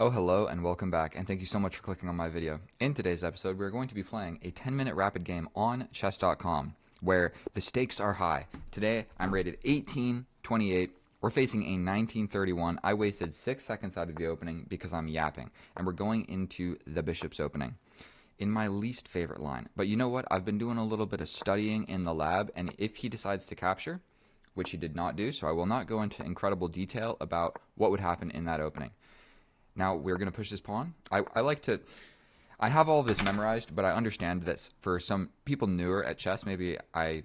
Oh, hello and welcome back, and thank you so much for clicking on my video. In today's episode, we're going to be playing a 10-minute rapid game on chess.com, where the stakes are high. Today, I'm rated 1828. We're facing a 1931. I wasted 6 seconds out of the opening because I'm yapping, and we're going into the bishop's opening in my least favorite line. But you know what? I've been doing a little bit of studying in the lab, and if he decides to capture, which he did not do, so I will not go into incredible detail about what would happen in that opening. Now we're going to push this pawn. I have all of this memorized, but I understand that for some people newer at chess, maybe I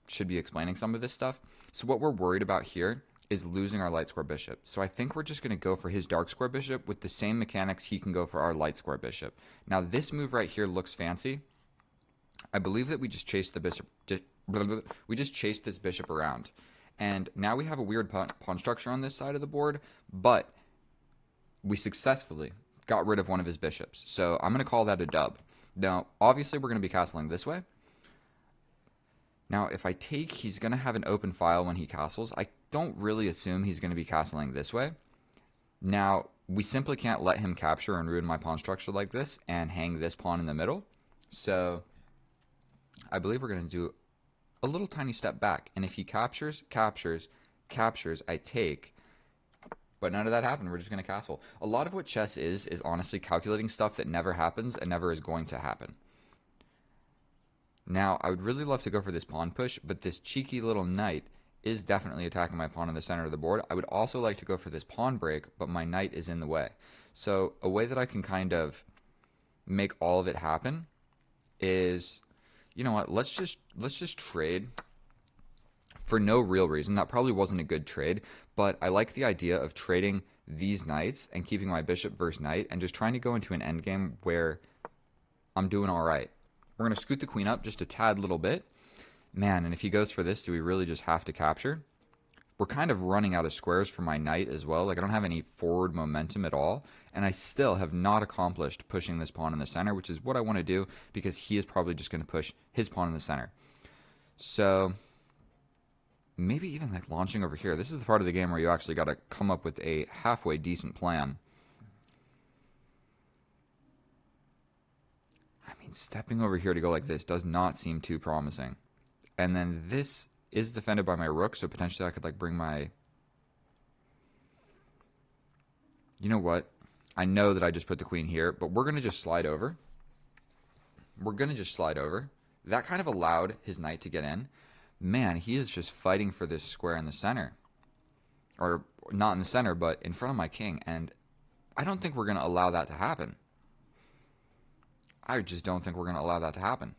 should be explaining some of this stuff. So what we're worried about here is losing our light square bishop. So I think we're just going to go for his dark square bishop with the same mechanics he can go for our light square bishop. Now this move right here looks fancy. I believe that we just chased the bishop. We just chased this bishop around. And now we have a weird pawn structure on this side of the board, but we successfully got rid of one of his bishops. So I'm going to call that a dub. Now, obviously, we're going to be castling this way. Now, if I take, he's going to have an open file when he castles. I don't really assume he's going to be castling this way. Now, we simply can't let him capture and ruin my pawn structure like this and hang this pawn in the middle. So I believe we're going to do a little tiny step back. And if he captures, I take. But none of that happened. We're just going to castle. A lot of what chess is honestly calculating stuff that never happens and never is going to happen. Now, I would really love to go for this pawn push, but this cheeky little knight is definitely attacking my pawn in the center of the board. I would also like to go for this pawn break, but my knight is in the way. So a way that I can kind of make all of it happen is, you know what, let's just trade for no real reason. That probably wasn't a good trade, but I like the idea of trading these knights and keeping my bishop versus knight and just trying to go into an endgame where I'm doing all right. We're going to scoot the queen up just a tad little bit. Man, and if he goes for this, do we really just have to capture? We're kind of running out of squares for my knight as well. Like, I don't have any forward momentum at all, and I still have not accomplished pushing this pawn in the center, which is what I want to do because he is probably just going to push his pawn in the center. So maybe even like launching over here. This is the part of the game where you actually got to come up with a halfway decent plan. I mean, stepping over here to go like this does not seem too promising. And then this is defended by my rook, so potentially I could like bring my... You know what? I know that I just put the queen here, but we're going to just slide over. That kind of allowed his knight to get in. Man, he is just fighting for this square in the center. Or not in the center, but in front of my king. And I don't think we're going to allow that to happen. I just don't think we're going to allow that to happen.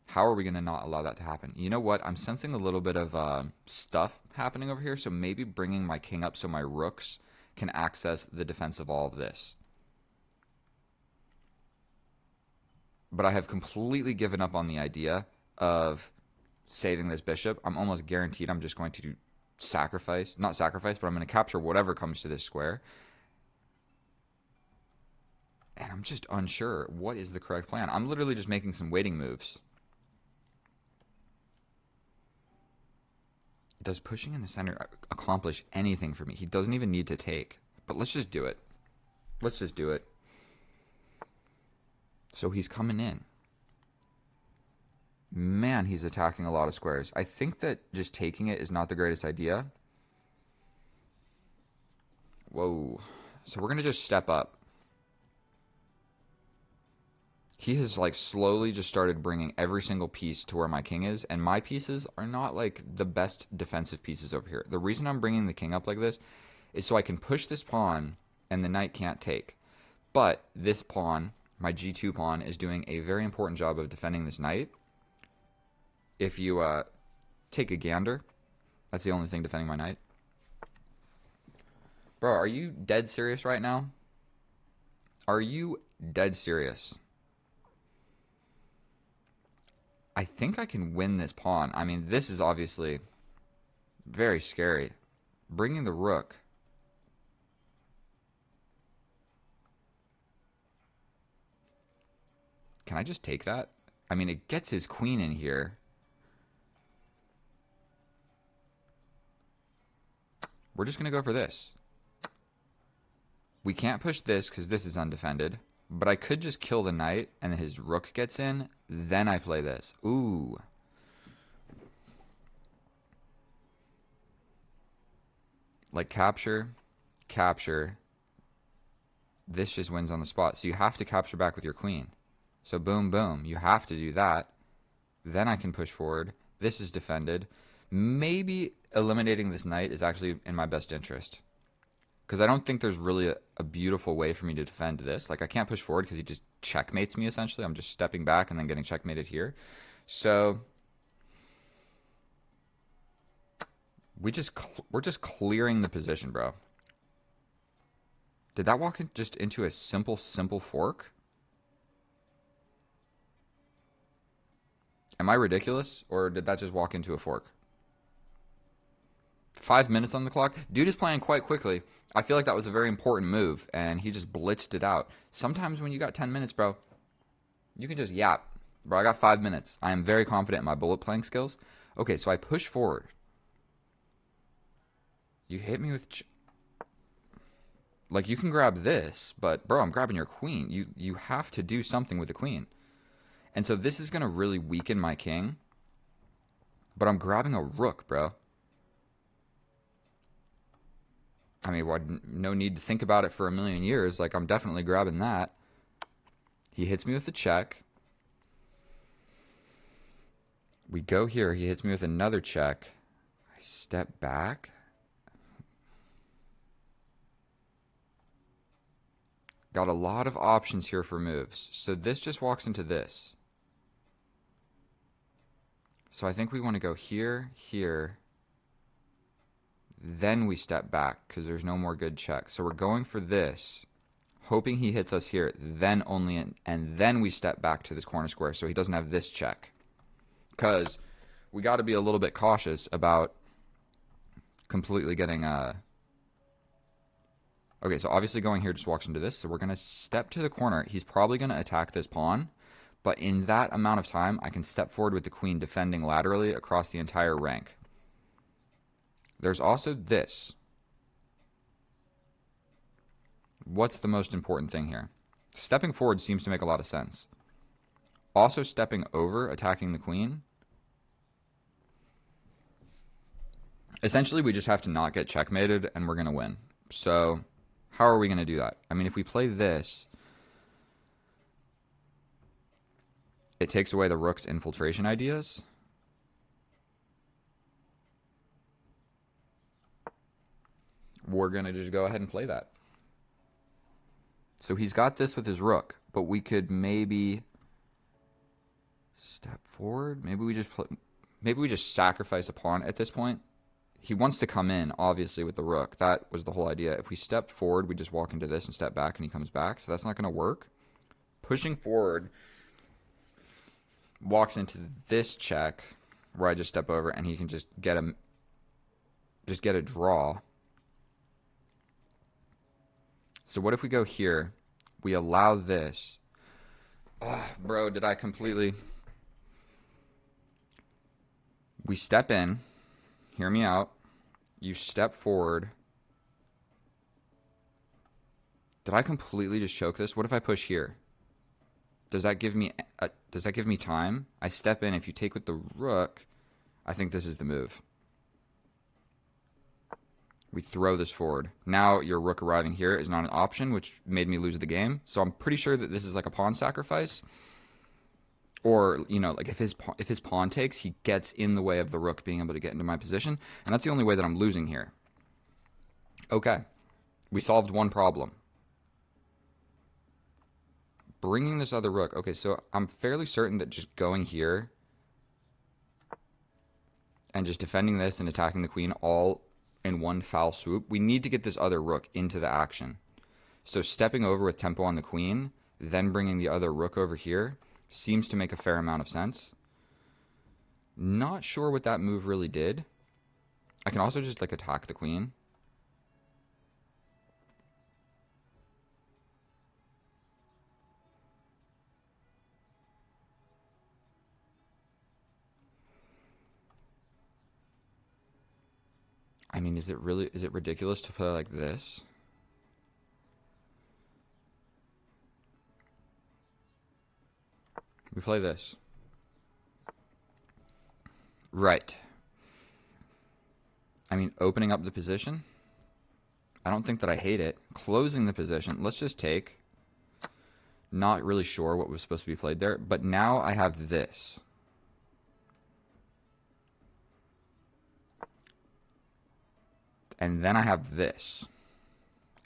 How are we going to not allow that to happen? You know what? I'm sensing a little bit of stuff happening over here. So maybe bringing my king up so my rooks can access the defense of all of this. But I have completely given up on the idea of saving this bishop. I'm almost guaranteed I'm just going to not sacrifice, but I'm going to capture whatever comes to this square. And I'm just unsure what is the correct plan. I'm literally just making some waiting moves. Does pushing in the center accomplish anything for me? He doesn't even need to take. But let's just do it. So he's coming in. Man, he's attacking a lot of squares. I think that just taking it is not the greatest idea. Whoa. So we're going to just step up. He has like slowly just started bringing every single piece to where my king is, and my pieces are not like the best defensive pieces over here. The reason I'm bringing the king up like this is so I can push this pawn and the knight can't take. But this pawn, my g2 pawn, is doing a very important job of defending this knight. If you take a gander, that's the only thing defending my knight. Bro, are you dead serious right now? Are you dead serious? I think I can win this pawn. I mean, this is obviously very scary. Bringing the rook. Can I just take that? I mean, it gets his queen in here. We're just going to go for this. We can't push this because this is undefended. But I could just kill the knight, and then his rook gets in. Then I play this. Ooh. Like capture, capture. This just wins on the spot. So you have to capture back with your queen. So boom, boom. You have to do that. Then I can push forward. This is defended. Maybe eliminating this knight is actually in my best interest. Because I don't think there's really a beautiful way for me to defend this. Like, I can't push forward because he just checkmates me, essentially. I'm just stepping back and then getting checkmated here. So we're just clearing the position, bro. Did that walk just into a simple fork? Am I ridiculous? Or did that just walk into a fork? 5 minutes on the clock? Dude is playing quite quickly. I feel like that was a very important move, and he just blitzed it out. Sometimes when you got 10 minutes, bro, you can just yap. Bro, I got 5 minutes. I am very confident in my bullet playing skills. Okay, so I push forward. You hit me with... Like, you can grab this, but, bro, I'm grabbing your queen. You have to do something with the queen. And so this is going to really weaken my king. But I'm grabbing a rook, bro. I mean, no need to think about it for a million years. Like, I'm definitely grabbing that. He hits me with a check. We go here. He hits me with another check. I step back. Got a lot of options here for moves. So this just walks into this. So I think we want to go here, here. Then we step back because there's no more good checks. So we're going for this, hoping he hits us here, then only in, and then we step back to this corner square so he doesn't have this check. Because we got to be a little bit cautious about completely getting... Okay, so obviously going here just walks into this. So we're going to step to the corner. He's probably going to attack this pawn. But in that amount of time, I can step forward with the queen defending laterally across the entire rank. There's also this. What's the most important thing here? Stepping forward seems to make a lot of sense. Also stepping over, attacking the queen. Essentially, we just have to not get checkmated, and we're going to win. So, how are we going to do that? I mean, if we play this, it takes away the rook's infiltration ideas. We're going to just go ahead and play that. So he's got this with his rook, but we could maybe step forward. Maybe we just sacrifice a pawn at this point. He wants to come in, obviously, with the rook. That was the whole idea. If we step forward, we just walk into this and step back, and he comes back. So that's not going to work. Pushing forward walks into this check where I just step over, and he can just get a draw. So what if we go here? We allow this. Oh, bro, did I completely... We step in. Hear me out. You step forward. Did I completely just choke this? What if I push here? Does that give me time? I step in. If you take with the rook, I think this is the move. We throw this forward. Now your rook arriving here is not an option, which made me lose the game. So I'm pretty sure that this is like a pawn sacrifice. Or, you know, like if his pawn takes, he gets in the way of the rook being able to get into my position. And that's the only way that I'm losing here. Okay. We solved one problem. Bringing this other rook. Okay, so I'm fairly certain that just going here and just defending this and attacking the queen all in one foul swoop, we need to get this other rook into the action. So stepping over with tempo on the queen, then bringing the other rook over here, seems to make a fair amount of sense. Not sure what that move really did. I can also just like attack the queen. I mean, is it ridiculous to play like this? We play this. Right. I mean, opening up the position. I don't think that I hate it. Closing the position. Let's just take. Not really sure what was supposed to be played there, but now I have this. And then I have this.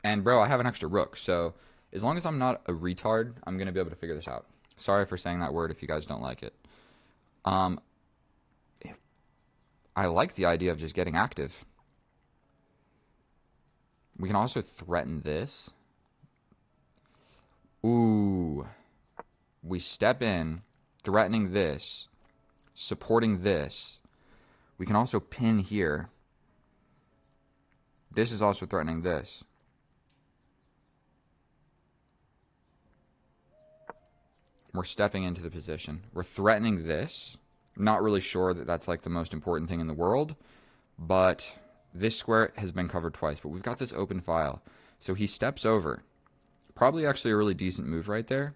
And bro, I have an extra rook, so as long as I'm not a retard, I'm going to be able to figure this out. Sorry for saying that word if you guys don't like it. I like the idea of just getting active. We can also threaten this. Ooh. We step in, threatening this, supporting this. We can also pin here. This is also threatening this. We're stepping into the position. We're threatening this. I'm not really sure that that's like the most important thing in the world, but this square has been covered twice, but we've got this open file. So he steps over. Probably actually a really decent move right there.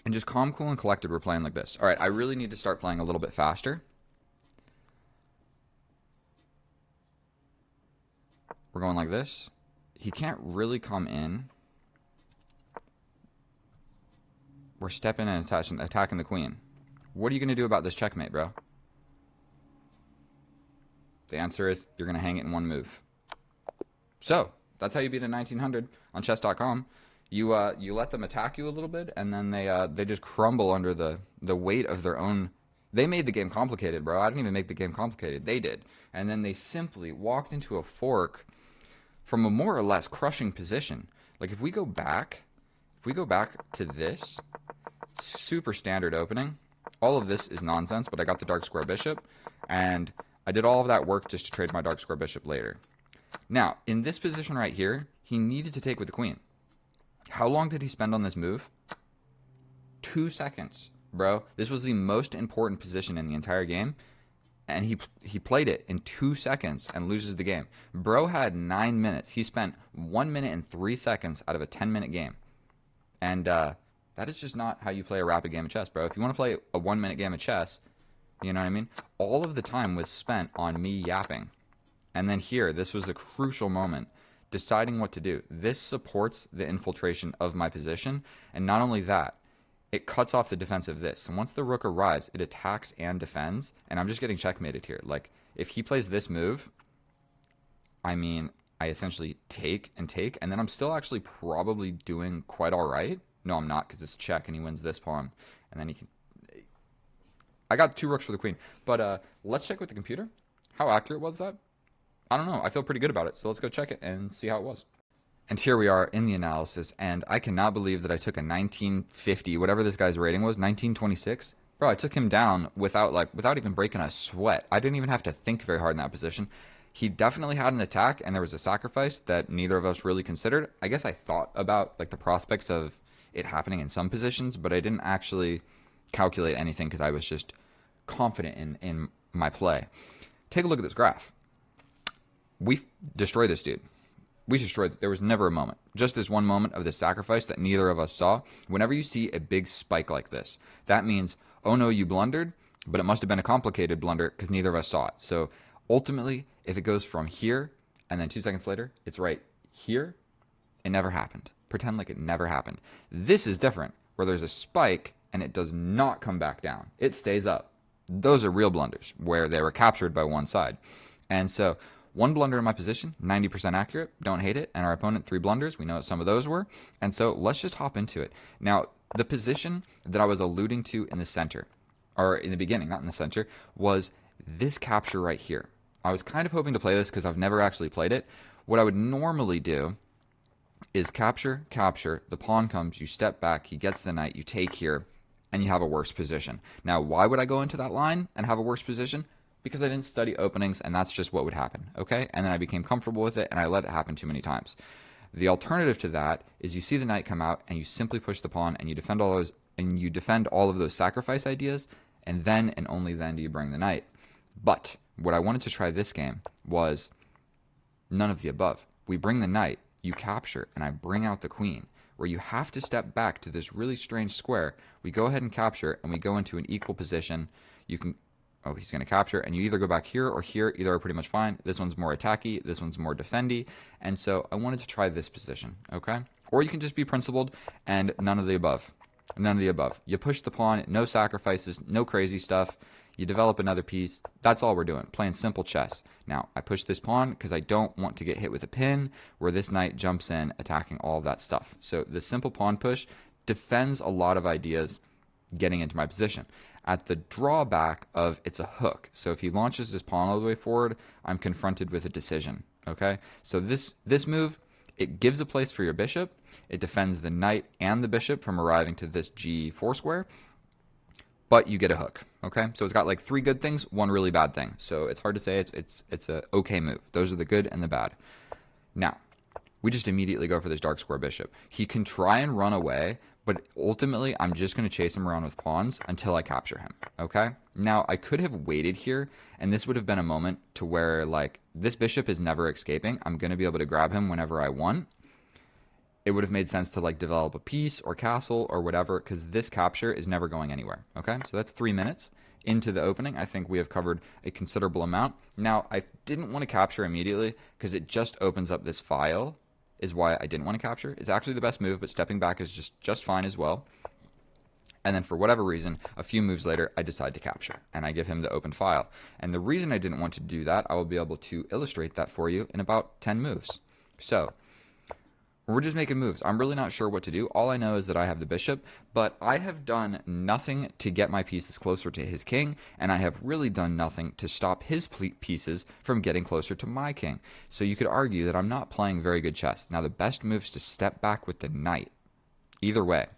And just calm, cool, and collected, we're playing like this. All right, I really need to start playing a little bit faster. We're going like this. He can't really come in. We're stepping and attacking the queen. What are you going to do about this checkmate, bro? The answer is you're going to hang it in one move. So, that's how you beat a 1900 on chess.com. You let them attack you a little bit, and then they just crumble under the weight of their own. They made the game complicated, bro. I didn't even make the game complicated. They did. And then they simply walked into a fork from a more or less crushing position. Like if we go back to this, super standard opening. All of this is nonsense, but I got the dark square bishop, and I did all of that work just to trade my dark square bishop later. Now, in this position right here, he needed to take with the queen. How long did he spend on this move? 2 seconds, bro. This was the most important position in the entire game, and he played it in 2 seconds and loses the game. Bro had 9 minutes. He spent 1 minute and 3 seconds out of a 10-minute game. And that is just not how you play a rapid game of chess, bro. If you want to play a 1-minute game of chess, you know what I mean? All of the time was spent on me yapping. And then here, this was a crucial moment, deciding what to do. This supports the infiltration of my position, and not only that, it cuts off the defense of this. And once the rook arrives, it attacks and defends, and I'm just getting checkmated here. Like, if he plays this move, I mean, I essentially take, and then I'm still actually probably doing quite all right. No, I'm not, because it's check, and he wins this pawn, and then he can... I got 2 rooks for the queen, but let's check with the computer. How accurate was that? I don't know. I feel pretty good about it, so let's go check it and see how it was. And here we are in the analysis, and I cannot believe that I took a 1950, whatever this guy's rating was, 1926. Bro, I took him down without even breaking a sweat. I didn't even have to think very hard in that position. He definitely had an attack, and there was a sacrifice that neither of us really considered. I guess I thought about like the prospects of it happening in some positions, but I didn't actually calculate anything because I was just confident in my play. Take a look at this graph. We destroyed this dude. We destroyed. There was never a moment. Just this one moment of the sacrifice that neither of us saw. Whenever you see a big spike like this, that means, oh no, you blundered, but it must have been a complicated blunder because neither of us saw it. So ultimately, if it goes from here and then 2 seconds later, it's right here, it never happened. Pretend like it never happened. This is different, where there's a spike and it does not come back down. It stays up. Those are real blunders, where they were captured by one side. And so, one blunder in my position, 90% accurate, don't hate it, and our opponent 3 blunders, we know what some of those were, and so let's just hop into it. Now, the position that I was alluding to in the center, or in the beginning, not in the center, was this capture right here. I was kind of hoping to play this because I've never actually played it. What I would normally do is capture, the pawn comes, you step back, he gets the knight, you take here, and you have a worse position. Now, why would I go into that line and have a worse position? Because I didn't study openings, and that's just what would happen, okay? And then I became comfortable with it, and I let it happen too many times. The alternative to that is you see the knight come out, and you simply push the pawn, and you defend all of those sacrifice ideas, and then and only then do you bring the knight. But what I wanted to try this game was None of the above. We bring the knight, you capture, and I bring out the queen, where you have to step back to this really strange square. We go ahead and capture, and we go into an equal position. You can, oh, he's going to capture, and you either go back here or here. Either are pretty much fine. This one's more attacky, this one's more defendy, and so I wanted to try this position, okay? Or you can just be principled and none of the above. None of the above. You push the pawn, no sacrifices, no crazy stuff. You develop another piece. That's all we're doing, playing simple chess. Now, I push this pawn because I don't want to get hit with a pin where this knight jumps in, attacking all of that stuff. So the simple pawn push defends a lot of ideas getting into my position. At the drawback of it's a hook. So if he launches his pawn all the way forward, I'm confronted with a decision, okay? So this move, it gives a place for your bishop. It defends the knight and the bishop from arriving to this g4 square, but you get a hook, okay? So it's got like 3 good things, 1 really bad thing. So it's hard to say it's a okay move. Those are the good and the bad. Now, we just immediately go for this dark square bishop. He can try and run away, but ultimately I'm just going to chase him around with pawns until I capture him, okay? Now, I could have waited here, and this would have been a moment to where, like, this bishop is never escaping. I'm going to be able to grab him whenever I want. It would have made sense to, like, develop a piece or castle or whatever, because this capture is never going anywhere, okay? So that's 3 minutes into the opening. I think we have covered a considerable amount. Now, I didn't want to capture immediately because it just opens up this file, is why I didn't want to capture. It's actually the best move, but stepping back is just fine as well. And then for whatever reason, a few moves later, I decide to capture, and I give him the open file. And the reason I didn't want to do that, I will be able to illustrate that for you in about 10 moves. So we're just making moves. I'm really not sure what to do. All I know is that I have the bishop, but I have done nothing to get my pieces closer to his king, and I have really done nothing to stop his pieces from getting closer to my king. So you could argue that I'm not playing very good chess. Now, the best move is to step back with the knight. Either way.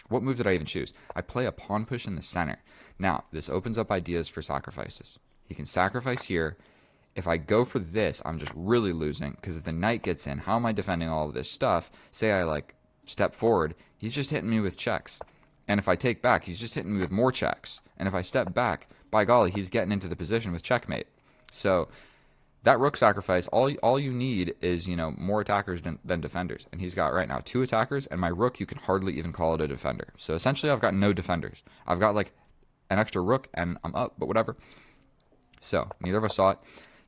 What move did I even choose? I play a pawn push in the center. Now, this opens up ideas for sacrifices. He can sacrifice here. If I go for this, I'm just really losing, because if the knight gets in, how am I defending all of this stuff? Say I, like, step forward, he's just hitting me with checks. And if I take back, he's just hitting me with more checks. And if I step back, by golly, he's getting into the position with checkmate. So that rook sacrifice, all you need is, more attackers than defenders. And he's got right now 2 attackers, and my rook, you can hardly even call it a defender. So essentially, I've got no defenders. I've got, like, an extra rook, and I'm up, but whatever. So neither of us saw it.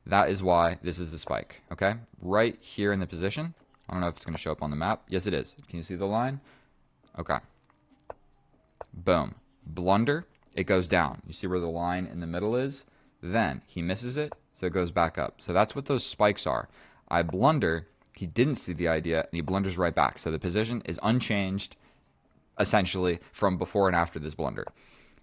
That is why this is the spike, okay? Right here in the position. I don't know if it's going to show up on the map. Yes, it is. Can you see the line? Okay. Boom. Blunder, it goes down. You see where the line in the middle is? Then he misses it, so it goes back up. So that's what those spikes are. I blunder, he didn't see the idea, and he blunders right back. So the position is unchanged, essentially, from before and after this blunder.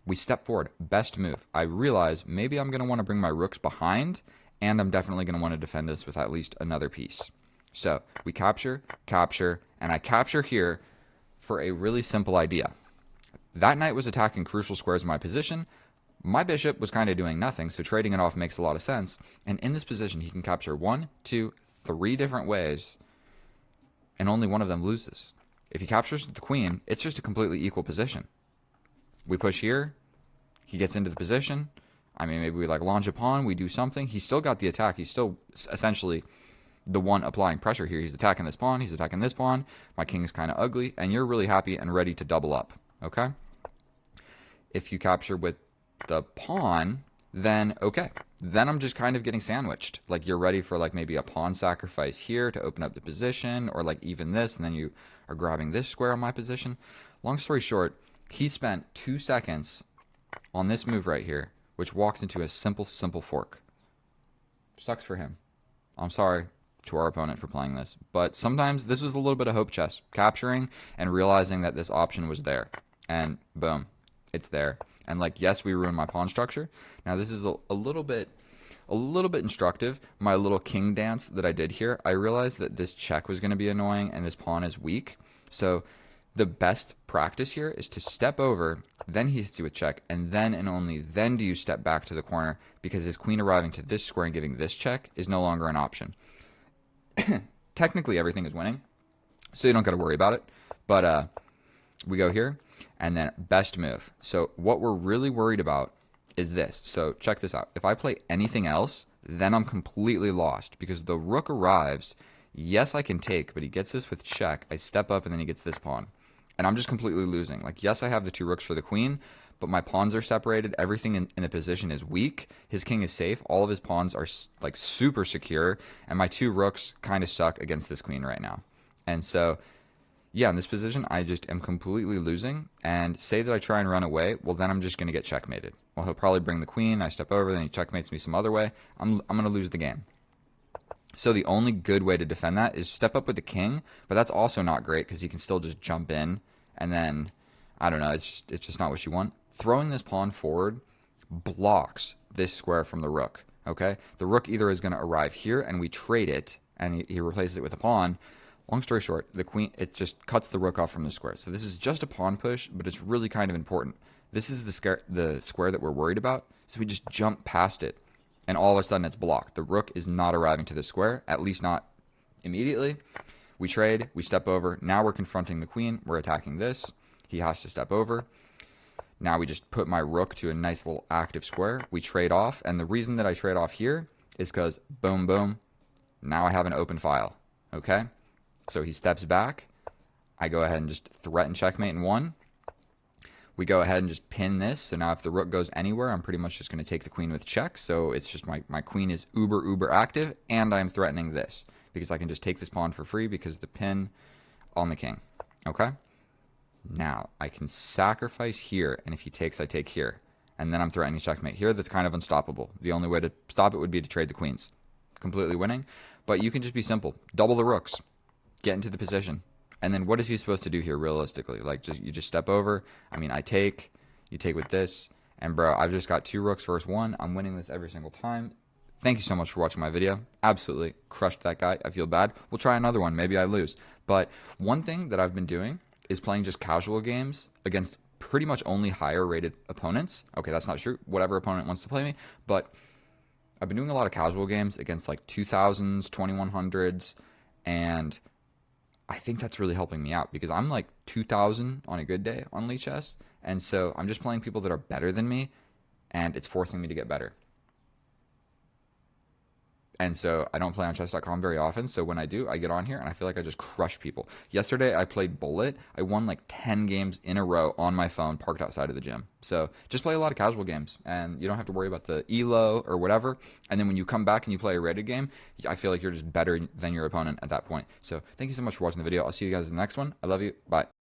We step forward. Best move. I realize maybe I'm going to want to bring my rooks behind, and I'm definitely going to want to defend this with at least another piece. So we capture, and I capture here for a really simple idea. That knight was attacking crucial squares in my position. My bishop was kind of doing nothing, so trading it off makes a lot of sense. And in this position, he can capture 1, 2, 3 different ways, and only one of them loses. If he captures the queen, it's just a completely equal position. We push here. He gets into the position. I mean, maybe we like launch a pawn, we do something. He's still got the attack. He's still essentially the one applying pressure here. He's attacking this pawn. He's attacking this pawn. My king is kind of ugly, and you're really happy and ready to double up, okay? If you capture with the pawn, then okay. Then I'm just kind of getting sandwiched. Like, you're ready for like maybe a pawn sacrifice here to open up the position, or like even this, and then you are grabbing this square on my position. Long story short, he spent 2 seconds on this move right here, which walks into a simple fork. Sucks for him. I'm sorry to our opponent for playing this, but sometimes this was a little bit of hope chess, capturing and realizing that this option was there, and boom, it's there. And like, yes, we ruined my pawn structure. Now this is a little bit instructive. My little king dance that I did here, I realized that this check was going to be annoying and this pawn is weak. So the best practice here is to step over, then he hits you with check, and then and only then do you step back to the corner, because his queen arriving to this square and giving this check is no longer an option. Technically, everything is winning, so you don't got to worry about it. But we go here, and then best move. So what we're really worried about is this. So check this out. If I play anything else, then I'm completely lost because the rook arrives. Yes, I can take, but he gets this with check. I step up, and then he gets this pawn. And I'm just completely losing. Like, yes, I have the two rooks for the queen, but my pawns are separated. Everything in the position is weak. His king is safe. All of his pawns are, like, super secure. And my two rooks kind of suck against this queen right now. And so, yeah, in this position, I just am completely losing. And say that I try and run away, well, then I'm just going to get checkmated. Well, he'll probably bring the queen. I step over, then he checkmates me some other way. I'm going to lose the game. So the only good way to defend that is step up with the king, but that's also not great because he can still just jump in, and then, I don't know, it's just not what you want. Throwing this pawn forward blocks this square from the rook, okay? The rook either is going to arrive here, and we trade it, and he replaces it with a pawn. Long story short, the queen, it just cuts the rook off from the square. So this is just a pawn push, but it's really kind of important. This is the square that we're worried about, so we just jump past it. And all of a sudden it's blocked. The rook is not arriving to the square, at least not immediately. We trade, we step over. Now we're confronting the queen. We're attacking this. He has to step over. Now we just put my rook to a nice little active square. We trade off, and the reason that I trade off here is because boom, boom, now I have an open file, okay? So he steps back. I go ahead and just threaten checkmate in one. We go ahead and just pin this. So now if the rook goes anywhere, I'm pretty much just going to take the queen with check. So it's just my queen is uber active, and I'm threatening this because I can just take this pawn for free because the pin on the king. Okay? Now, I can sacrifice here, and if he takes, I take here. And then I'm threatening checkmate here. That's kind of unstoppable. The only way to stop it would be to trade the queens. Completely winning. But you can just be simple. Double the rooks. Get into the position. And then what is he supposed to do here realistically? Like, you just step over. I mean, I take. You take with this. And, bro, I've just got two rooks versus one. I'm winning this every single time. Thank you so much for watching my video. Absolutely crushed that guy. I feel bad. We'll try another one. Maybe I lose. But one thing that I've been doing is playing just casual games against pretty much only higher rated opponents. Okay, that's not true. Whatever opponent wants to play me. But I've been doing a lot of casual games against like 2000s, 2100s, and I think that's really helping me out because I'm like 2000 on a good day on Lichess, and so I'm just playing people that are better than me, and it's forcing me to get better. And so I don't play on chess.com very often, so when I do, I get on here and I feel like I just crush people. Yesterday, I played Bullet. I won like 10 games in a row on my phone parked outside of the gym. So just play a lot of casual games, and you don't have to worry about the elo or whatever. And then when you come back and you play a rated game, I feel like you're just better than your opponent at that point. So thank you so much for watching the video. I'll see you guys in the next one. I love you. Bye.